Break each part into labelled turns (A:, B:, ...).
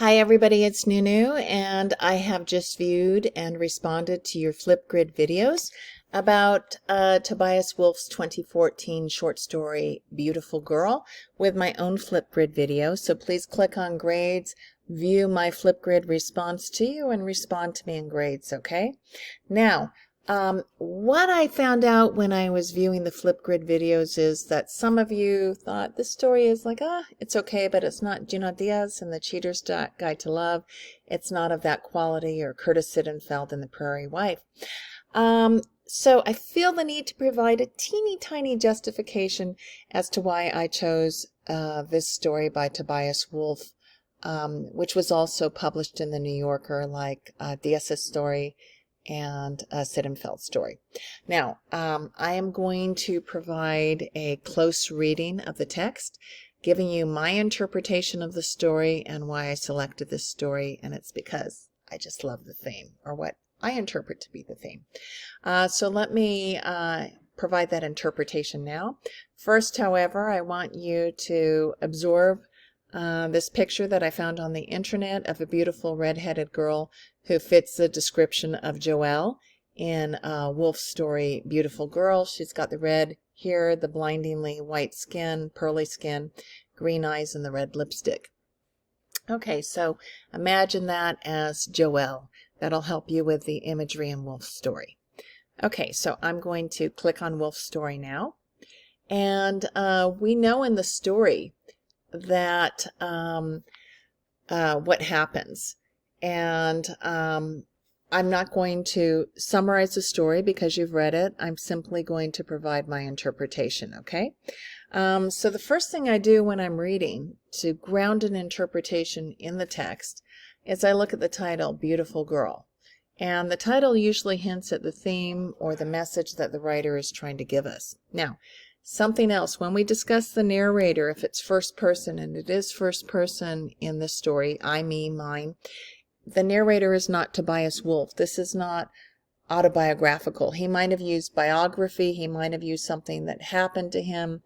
A: Hi everybody, it's Nunu, and I have just viewed and responded to your Flipgrid videos about Tobias Wolff's 2014 short story, Beautiful Girl, with my own Flipgrid video. So please click on grades, view my Flipgrid response to you, and respond to me in grades, okay? Now, what I found out when I was viewing the Flipgrid videos is that some of you thought this story is like, it's okay, but it's not Junot Diaz and the Cheater's Guide to Love. It's not of that quality, or Curtis Sittenfeld and the Prairie Wife. So I feel the need to provide a teeny tiny justification as to why I chose this story by Tobias Wolff, which was also published in the New Yorker, like Diaz's story and a Sittenfeld story. Now, I am going to provide a close reading of the text, giving you my interpretation of the story and why I selected this story, and it's because I just love the theme, or what I interpret to be the theme. So let me provide that interpretation now. First, however, I want you to absorb this picture that I found on the internet of a beautiful red-headed girl who fits the description of Joelle in Wolff's story, Beautiful Girl. She's got the red hair, the blindingly white skin, pearly skin, green eyes, and the red lipstick. Okay, so imagine that as Joelle. That'll help you with the imagery in Wolff's story. Okay, so I'm going to click on Wolff's story now. And we know in the story that what happens. And I'm not going to summarize the story because you've read it. I'm simply going to provide my interpretation, okay? So the first thing I do when I'm reading to ground an interpretation in the text is I look at the title, Beautiful Girl. And the title usually hints at the theme or the message that the writer is trying to give us. Now, something else, when we discuss the narrator, if it's first person, and it is first person in this story, I, me, mine, the narrator is not Tobias Wolff. This is not autobiographical. He might have used biography, he might have used something that happened to him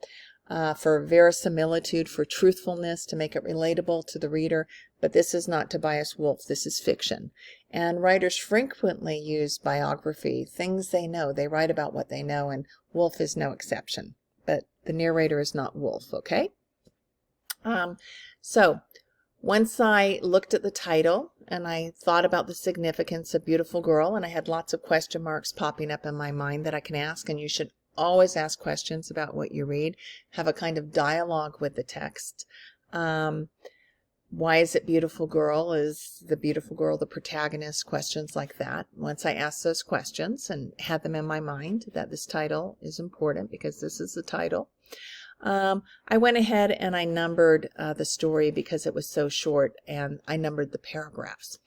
A: for verisimilitude, for truthfulness, to make it relatable to the reader, but this is not Tobias Wolff. This is fiction. And writers frequently use biography, things they know. They write about what they know, and Wolff is no exception. But the narrator is not Wolff, okay? So once I looked at the title and I thought about the significance of Beautiful Girl, and I had lots of question marks popping up in my mind that I can ask, and you should always ask questions about what you read. Have a kind of dialogue with the text. Why is it Beautiful Girl? Is the beautiful girl the protagonist? Questions like that. Once I asked those questions and had them in my mind, that this title is important because this is the title, I went ahead and I numbered the story because it was so short, and I numbered the paragraphs.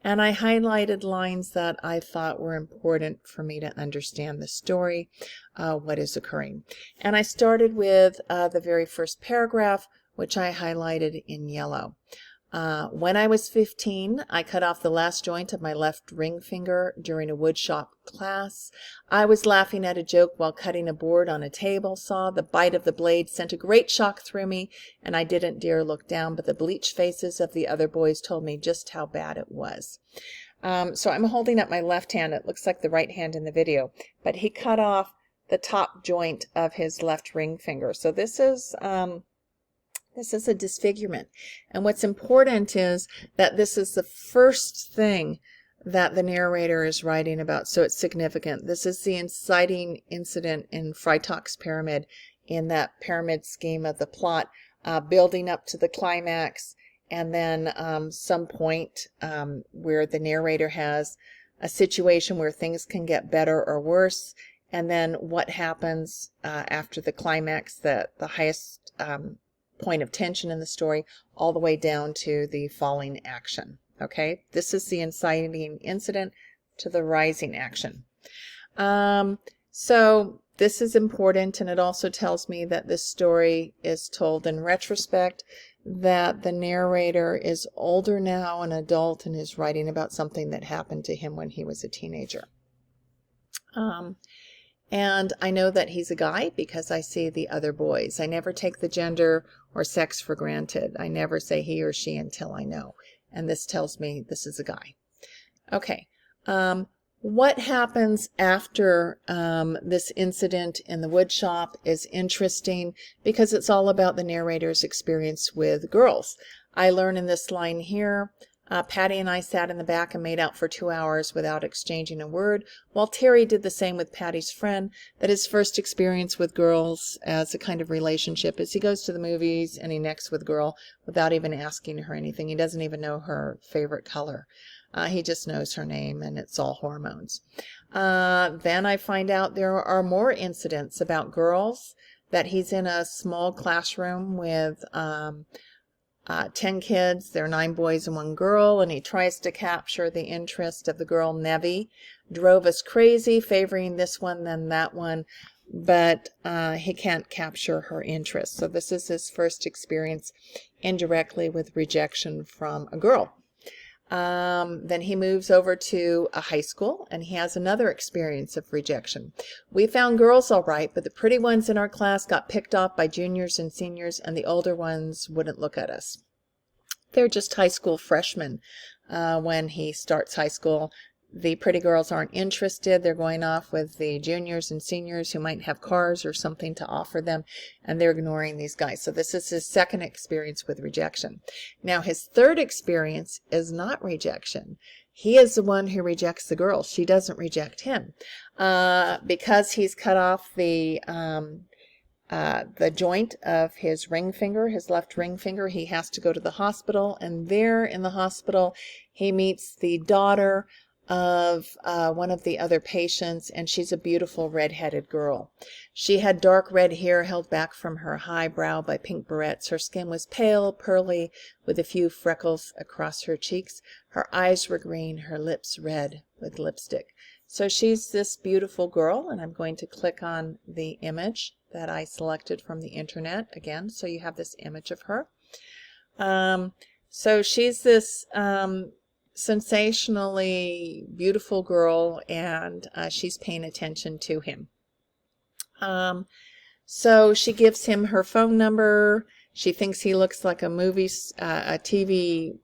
A: And I highlighted lines that I thought were important for me to understand the story, what is occurring. And I started with the very first paragraph, which I highlighted in yellow. When I was 15, I cut off the last joint of my left ring finger during a woodshop class. I was laughing at a joke while cutting a board on a table saw. The bite of the blade sent a great shock through me, and I didn't dare look down, but the bleached faces of the other boys told me just how bad it was. So I'm holding up my left hand. It looks like the right hand in the video, but he cut off the top joint of his left ring finger. So this is a disfigurement. And what's important is that this is the first thing that the narrator is writing about, so it's significant. This is the inciting incident in Freitag's pyramid, in that pyramid scheme of the plot, building up to the climax, and then some point where the narrator has a situation where things can get better or worse, and then what happens after the climax, the highest point of tension in the story, all the way down to the falling action. Okay, this is the inciting incident to the rising action. So this is important, and it also tells me that this story is told in retrospect, that the narrator is older now, an adult, and is writing about something that happened to him when he was a teenager. And I know that he's a guy because I see the other boys. I never take the gender or sex for granted. I never say he or she until I know. and this tells me this is a guy. Okay. What happens after this incident in the wood shop is interesting because it's all about the narrator's experience with girls. I learn in this line here, Patty and I sat in the back and made out for 2 hours without exchanging a word, while Terry did the same with Patty's friend. That his first experience with girls as a kind of relationship is he goes to the movies and he necks with a girl without even asking her anything. He doesn't even know her favorite color. He just knows her name, and it's all hormones. Then I find out there are more incidents about girls, that he's in a small classroom with 10 kids. There are 9 boys and 1 girl, and he tries to capture the interest of the girl Nevi. Drove us crazy, favoring this one then that one, but he can't capture her interest. So this is his first experience indirectly with rejection from a girl. Then he moves over to a high school and he has another experience of rejection. We found girls all right, but the pretty ones in our class got picked off by juniors and seniors, and the older ones wouldn't look at us. They're just high school freshmen when he starts high school. The pretty girls aren't interested. They're going off with the juniors and seniors who might have cars or something to offer them, and they're ignoring these guys. So this is his second experience with rejection. Now, his third experience is not rejection. He is the one who rejects the girl. She doesn't reject him. Because he's cut off the joint of his ring finger, his left ring finger, he has to go to the hospital, and there in the hospital he meets the daughter of one of the other patients, and she's a beautiful red-headed girl. She had dark red hair held back from her high brow by pink barrettes. Her skin was pale, pearly, with a few freckles across her cheeks. Her eyes were green, her lips red with lipstick. So she's this beautiful girl, and I'm going to click on the image that I selected from the internet again, so you have this image of her. So she's this sensationally beautiful girl, and she's paying attention to him. So she gives him her phone number. She thinks he looks like a TV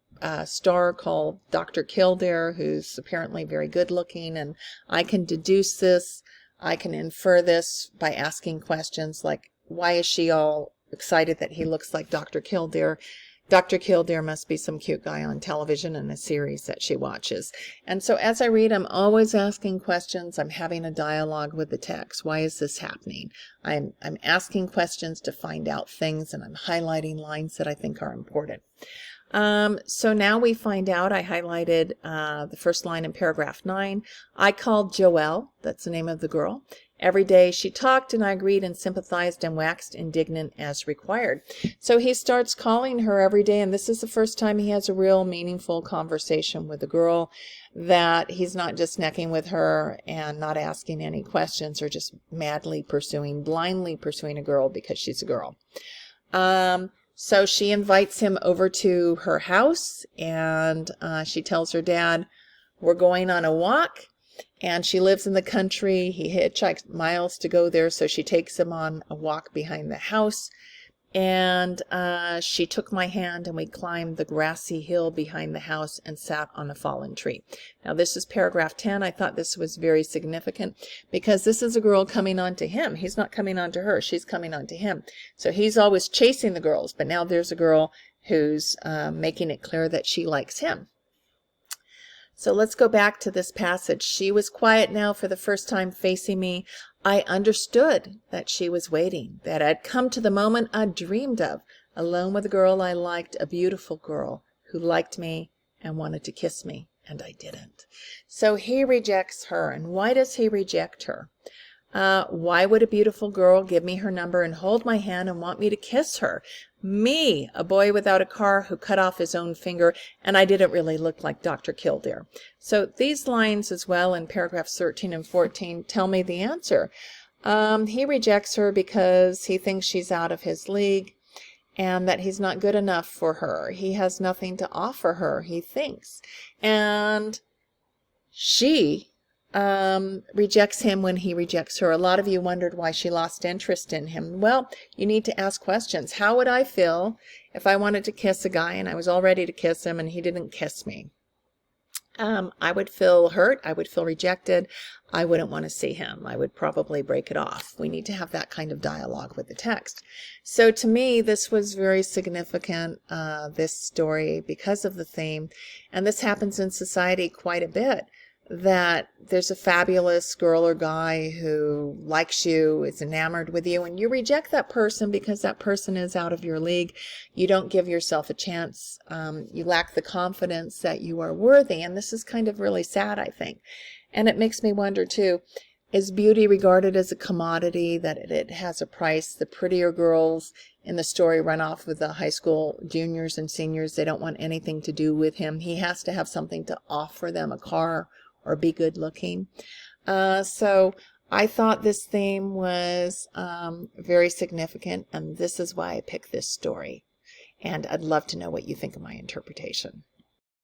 A: star called Dr. Kildare, who's apparently very good looking, and I can deduce this. I can infer this by asking questions like, why is she all excited that he looks like Dr. Kildare? Dr. Kildare must be some cute guy on television in a series that she watches. And so as I read, I'm always asking questions. I'm having a dialogue with the text. Why is this happening? I'm asking questions to find out things, and I'm highlighting lines that I think are important. So now we find out, I highlighted the first line in paragraph 9. I called Joelle, that's the name of the girl. Every day she talked, and I agreed and sympathized and waxed indignant as required. So he starts calling her every day, and this is the first time he has a real meaningful conversation with a girl, that he's not just necking with her and not asking any questions or just madly blindly pursuing a girl because she's a girl. So she invites him over to her house, and she tells her dad, we're going on a walk. And she lives in the country. He hitchhiked miles to go there, so she takes him on a walk behind the house. And she took my hand, and we climbed the grassy hill behind the house and sat on a fallen tree. Now, this is paragraph 10. I thought this was very significant because this is a girl coming on to him. He's not coming on to her. She's coming on to him. So he's always chasing the girls, but now there's a girl who's making it clear that she likes him. So let's go back to this passage. She was quiet now for the first time facing me. I understood that she was waiting, that I'd come to the moment I dreamed of, alone with a girl I liked, a beautiful girl who liked me and wanted to kiss me, and I didn't. So he rejects her. And why does he reject her? Why would a beautiful girl give me her number and hold my hand and want me to kiss her? Me, a boy without a car who cut off his own finger, and I didn't really look like Dr. Kildare. So these lines as well in paragraphs 13 and 14 tell me the answer. He rejects her because he thinks she's out of his league and that he's not good enough for her. He has nothing to offer her, he thinks. And she rejects him when he rejects her. A lot of you wondered why she lost interest in him. Well, you need to ask questions. How would I feel if I wanted to kiss a guy and I was all ready to kiss him and he didn't kiss me, I would feel hurt. I would feel rejected. I wouldn't want to see him. I would probably break it off. We need to have that kind of dialogue with the text. So to me, this was very significant, this story, because of the theme. And this happens in society quite a bit, that there's a fabulous girl or guy who likes you, is enamored with you, and you reject that person because that person is out of your league. You don't give yourself a chance. You lack the confidence that you are worthy. And this is kind of really sad, I think. And it makes me wonder, too, is beauty regarded as a commodity, that it has a price? The prettier girls in the story run off with the high school juniors and seniors. They don't want anything to do with him. He has to have something to offer them, a car, or be good looking. So I thought this theme was very significant, and this is why I picked this story. And I'd love to know what you think of my interpretation.